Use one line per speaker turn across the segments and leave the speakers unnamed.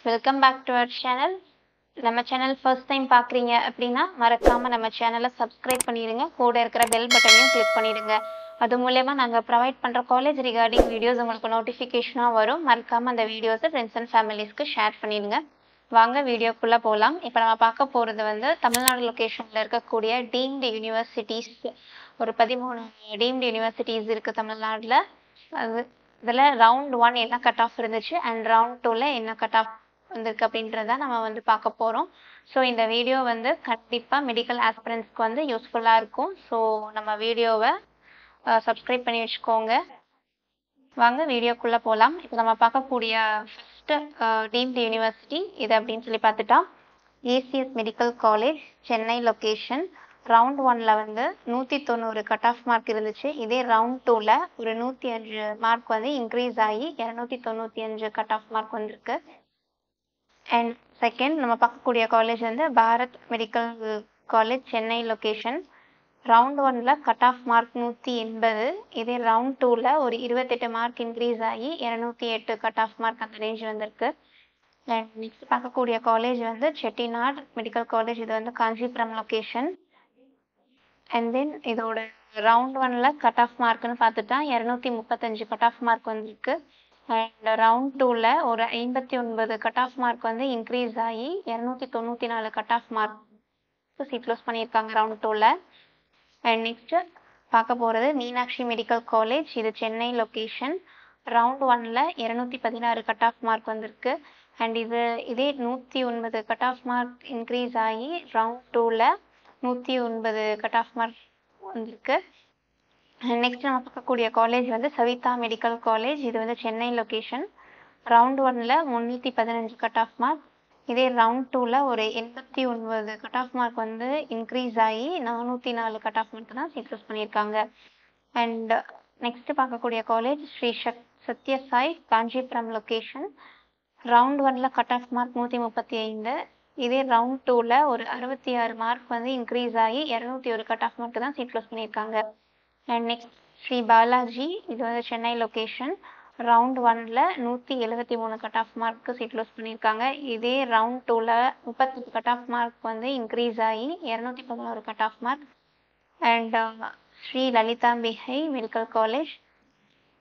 Welcome back to our channel. நம்ம channel first time பார்க்குறீங்க அப்படின்னா மறக்காமல் நம்ம சேனலை சப்ஸ்கிரைப் பண்ணிடுங்க. கூட இருக்கிற பெல் பட்டனையும் கிளிக் பண்ணிடுங்க. அது மூலயமா நாங்கள் ப்ரொவைட் பண்ணுற காலேஜ் ரிகார்டிங் வீடியோஸ் உங்களுக்கு நோட்டிஃபிகேஷனாக வரும். மறக்காமல் அந்த வீடியோஸை ஃப்ரெண்ட்ஸ் அண்ட் ஃபேமிலிஸ்க்கு ஷேர் பண்ணிடுங்க. வாங்க வீடியோக்குள்ளே போகலாம். இப்போ நம்ம பார்க்க போகிறது வந்து தமிழ்நாடு லொக்கேஷனில் இருக்கக்கூடிய டீம்டு யூனிவர்சிட்டிஸ். ஒரு 13 டீம்டு யூனிவர்சிட்டிஸ் இருக்குது தமிழ்நாட்டில். அது இதில் ரவுண்ட் 1 என்ன கட் ஆஃப் இருந்துச்சு அண்ட் ரவுண்ட் 2ல் என்ன கட் ஆஃப் வந்திருக்கு அப்படின்றத நம்ம வந்து பார்க்க போகிறோம். ஸோ இந்த வீடியோ வந்து கண்டிப்பாக மெடிக்கல் ஆஸ்பிரண்ட்ஸ்க்கு வந்து யூஸ்ஃபுல்லாக இருக்கும். ஸோ நம்ம வீடியோவை சப்ஸ்கிரைப் பண்ணி வச்சுக்கோங்க. வாங்க வீடியோக்குள்ளே போகலாம். இப்போ நம்ம பார்க்கக்கூடிய ஃபஸ்ட்டு டீம்டு யூனிவர்சிட்டி இது அப்படின்னு சொல்லி பார்த்துட்டா ACS medical college, Chennai location. Round 1ல் வந்து 190 கட் ஆஃப் மார்க் இருந்துச்சு. இதே ரவுண்ட் 2ல் ஒரு 105 மார்க் வந்து இன்க்ரீஸ் ஆகி 295 கட் ஆஃப் மார்க் வந்திருக்கு. அண்ட் செகண்ட் நம்ம பார்க்கக்கூடிய காலேஜ் வந்து Bharat medical college, Chennai location. Round 1ல் கட் ஆஃப் மார்க் 180. இதே ரவுண்ட் 2ல் ஒரு 28 மார்க் இன்க்ரீஸ் ஆகி 208 கட் ஆஃப் மார்க் அந்த ரேஞ்ச் வந்திருக்கு. அண்ட் நெக்ஸ்ட் பார்க்கக்கூடிய காலேஜ் வந்து செட்டிநாடு மெடிக்கல் காலேஜ். இது வந்து காஞ்சிபுரம் லொக்கேஷன். அண்ட் தென் இதோட ரவுண்ட் 1ல் கட் ஆஃப் மார்க்னு பார்த்துட்டா 235 கட் ஆஃப் மார்க் வந்திருக்கு. அண்ட் ரவுண்ட் 2ல் ஒரு 59 கட் ஆஃப் மார்க் வந்து இன்க்ரீஸ் ஆகி 294 cut off mark seat close பண்ணியிருக்காங்க ரவுண்ட் 2ல். அண்ட் நெக்ஸ்ட்டு பார்க்க போகிறது மீனாட்சி மெடிக்கல் காலேஜ். இது சென்னை லொக்கேஷன். ரவுண்ட் 1ல் 216 கட் ஆஃப் மார்க் வந்திருக்கு. அண்ட் இதே 109 கட் ஆஃப் மார்க் இன்க்ரீஸ் ஆகி ரவுண்ட் 2ல் 109 கட் ஆஃப் மார்க் வந்திருக்கு. நெக்ஸ்ட் நம்ம பார்க்கக்கூடிய காலேஜ் வந்து சவிதா மெடிக்கல் காலேஜ். இது வந்து சென்னை லொக்கேஷன். ரவுண்ட் 1ல் 315 கட் ஆஃப் மார்க். இதே ரவுண்ட் 2ல் ஒரு 89 கட் ஆஃப் மார்க் வந்து இன்க்ரீஸ் ஆகி 404 கட் ஆஃப் மார்க் தான் சீட் க்ளோஸ் பண்ணியிருக்காங்க. அண்ட் நெக்ஸ்ட் பார்க்கக்கூடிய college Sri Sathya Sai, Kanchipuram location. Round 1ல் கட் ஆஃப் மார்க் 135. இதே ரவுண்ட் 2ல் ஒரு 66 மார்க் வந்து இன்க்ரீஸ் ஆகி 201 கட் ஆஃப் மார்க் தான் சீட் க்ளோஸ் பண்ணியிருக்காங்க. அண்ட் நெக்ஸ்ட் ஸ்ரீ பாலாஜி, இது வந்து சென்னை லொக்கேஷன். ரவுண்ட் 1ல் 173 cut off mark seat close பண்ணியிருக்காங்க. இதே ரவுண்ட் 2ல் 38 கட் ஆஃப் மார்க் வந்து இன்க்ரீஸ் ஆகி 211 cut off mark. And Shri Lalithambigai medical college.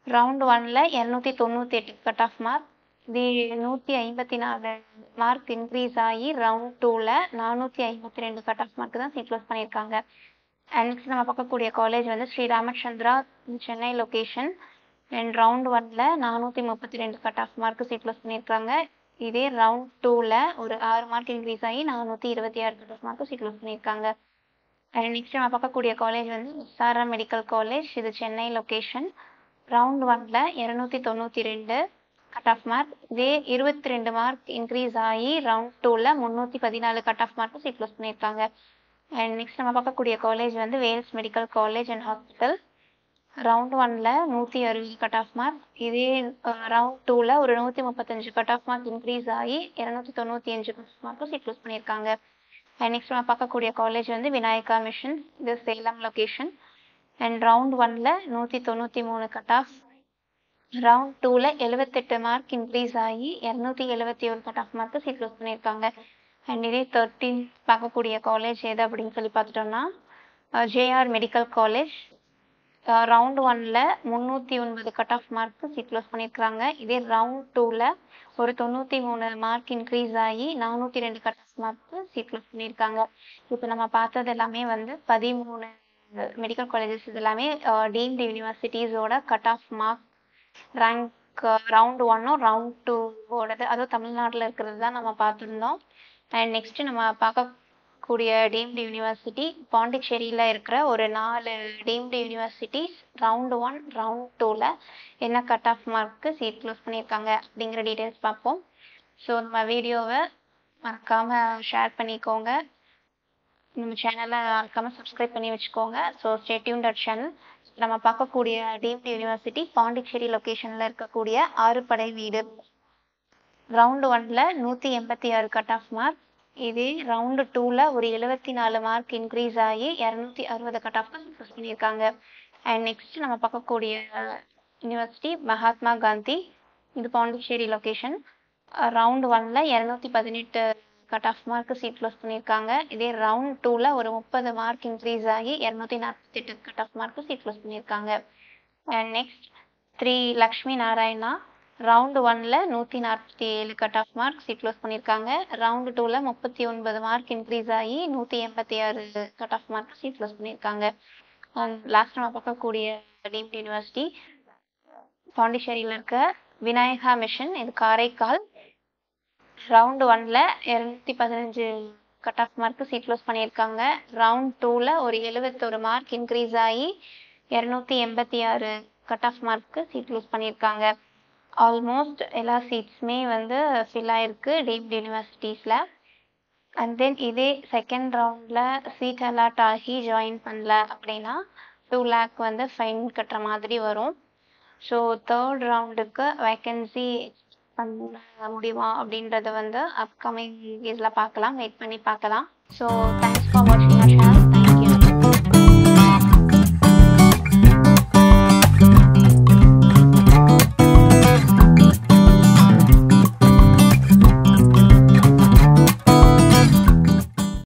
Round 1ல் 298 கட் ஆஃப் மார்க். இது 154 மார்க் இன்க்ரீஸ் ஆகி ரவுண்ட் 2ல் 452 கட் ஆஃப் மார்க் தான் சீட் க்ளோஸ் பண்ணியிருக்காங்க. அண்ட் நெக்ஸ்ட் நம்ம பார்க்கக்கூடிய காலேஜ் வந்து Shri Ramachandra, Chennai location. And round 1ல் 432 cut off mark seat close பண்ணியிருக்காங்க. இதே ரவுண்ட் 2ல் ஒரு 6 மார்க் இன்க்ரீஸ் ஆகி 426 cut off mark seat close பண்ணியிருக்காங்க. அண்ட் நெக்ஸ்ட் நம்ம பார்க்கக்கூடிய காலேஜ் வந்து எஸ்ஆர்எம் மெடிக்கல் காலேஜ். இது சென்னை லொக்கேஷன். ரவுண்ட் 1ல் 292 கட் ஆஃப் மார்க். இதே 22 மார்க் இன்க்ரீஸ் ஆகி ரவுண்ட் 2ல் 314 cut off mark seat close பண்ணியிருக்காங்க. அண்ட் நெக்ஸ்ட் நம்ம பார்க்கக்கூடிய காலேஜ் வந்து Vels medical college and hospital. Round 1ல் 160 கட் ஆஃப் மார்க். இதே ரவுண்ட் 2ல் ஒரு 135 கட் ஆஃப் மார்க் இன்க்ரீஸ் ஆகி 295 cut off mark seat close பண்ணியிருக்காங்க. அண்ட் நெக்ஸ்ட் நம்ம பார்க்கக்கூடிய காலேஜ் வந்து விநாயகா மிஷன். இது சேலம் லொக்கேஷன். அண்ட் ரவுண்ட் 1ல் 193 கட் ஆஃப். ரவுண்ட் 2ல் 78 மார்க் இன்க்ரீஸ் ஆகி 271 cut off mark seat close பண்ணியிருக்காங்க. அண்ட் இதே 13 பார்க்கக்கூடிய காலேஜ் எது அப்படின்னு சொல்லி பார்த்துட்டோம்னா ஜேஆர் மெடிக்கல் காலேஜ். ரவுண்ட் 1ல் 309 cut off mark seat close பண்ணியிருக்காங்க. இதே ரவுண்ட் 2ல் ஒரு 93 மார்க் இன்க்ரீஸ் ஆகி 402 cut off mark seat close பண்ணியிருக்காங்க. இப்போ நம்ம பார்த்தது எல்லாமே வந்து 13 மெடிக்கல் காலேஜஸ். இது எல்லாமே டீம்டு யூனிவர்சிட்டிஸோட cut off mark rank round 1ம் ரவுண்ட் 2ஓடது, அதுவும் தமிழ்நாட்டில் இருக்கிறது தான் நம்ம பார்த்துருந்தோம். அண்ட் நெக்ஸ்ட் நம்ம பார்க்கக்கூடிய டீம்டு யூனிவர்சிட்டி பாண்டிச்சேரியில் இருக்கிற ஒரு 4 டீம்டு யூனிவர்சிட்டிஸ் ரவுண்ட் 1 ரவுண்ட் 2ல் என்ன cut off mark seat close பண்ணியிருக்காங்க அப்படிங்கிற டீட்டெயில்ஸ் பார்ப்போம். ஸோ நம்ம வீடியோவை மறக்காமல் ஷேர் பண்ணிக்கோங்க. நம்ம சேனலை மறக்காமல் சப்ஸ்கிரைப் பண்ணி வச்சுக்கோங்க. So stay tuned our channel. நம்ம பார்க்கக்கூடிய டீம்டு யூனிவர்சிட்டி பாண்டிச்சேரி லொக்கேஷனில் இருக்கக்கூடிய ஆறுபடை வீடு. ரவுண்ட் 1ல் 186 கட் ஆஃப் மார்க். இதே ரவுண்டு 2ல் ஒரு 74 மார்க் இன்க்ரீஸ் ஆகி 260 கட் ஆஃப் சக்ஸஸ் பண்ணியிருக்காங்க. அண்ட் நெக்ஸ்ட் நம்ம பார்க்கக்கூடிய யூனிவர்சிட்டி மகாத்மா காந்தி. இது பாண்டிச்சேரி லொக்கேஷன். ரவுண்ட் 1ல 218 cut off mark seat close பண்ணியிருக்காங்க. இதே ரவுண்ட் 2ல ஒரு 30 மார்க் இன்க்ரீஸ் ஆகி 248 cut off mark seat close பண்ணியிருக்காங்க. And next 3 Lakshmi Narayana round 1ல 147 cut off mark seat close பண்ணியிருக்காங்க. ரவுண்ட் 2ல 39 மார்க் இன்க்ரீஸ் ஆகி 186 cut off mark seat close பண்ணியிருக்காங்க. அண்ட் லாஸ்ட் நம்ம பார்க்கக்கூடிய டீம்டு யூனிவர்சிட்டி பாண்டிச்சேரியில் இருக்க விநாயகா மிஷன், இது காரைக்கால். ரவுண்ட் 1ல 215 cut off mark seat close பண்ணியிருக்காங்க. ரவுண்ட் 2ல ஒரு 71 மார்க் இன்க்ரீஸ் ஆகி 286 cut off mark seat close பண்ணியிருக்காங்க. ஆல்மோஸ்ட் எல்லா சீட்ஸுமே வந்து ஃபில் ஆயிருக்கு டீம்டு யூனிவர்சிட்டிஸில். அண்ட் தென் இதே செகண்ட் ரவுண்டில் சீட் அலாட் ஆகி ஜாயின் பண்ணல அப்படின்னா 2 lakh வந்து ஃபைன் கட்டுற மாதிரி வரும். ஸோ தேர்ட் ரவுண்டுக்கு வேக்கன்சி பண்ண முடியுமா அப்படின்றத வந்து அப்கமிங் இதில் பார்க்கலாம், வெயிட் பண்ணி பார்க்கலாம். ஸோ தேங்க்ஸ் ஃபார் வாட்சிங்.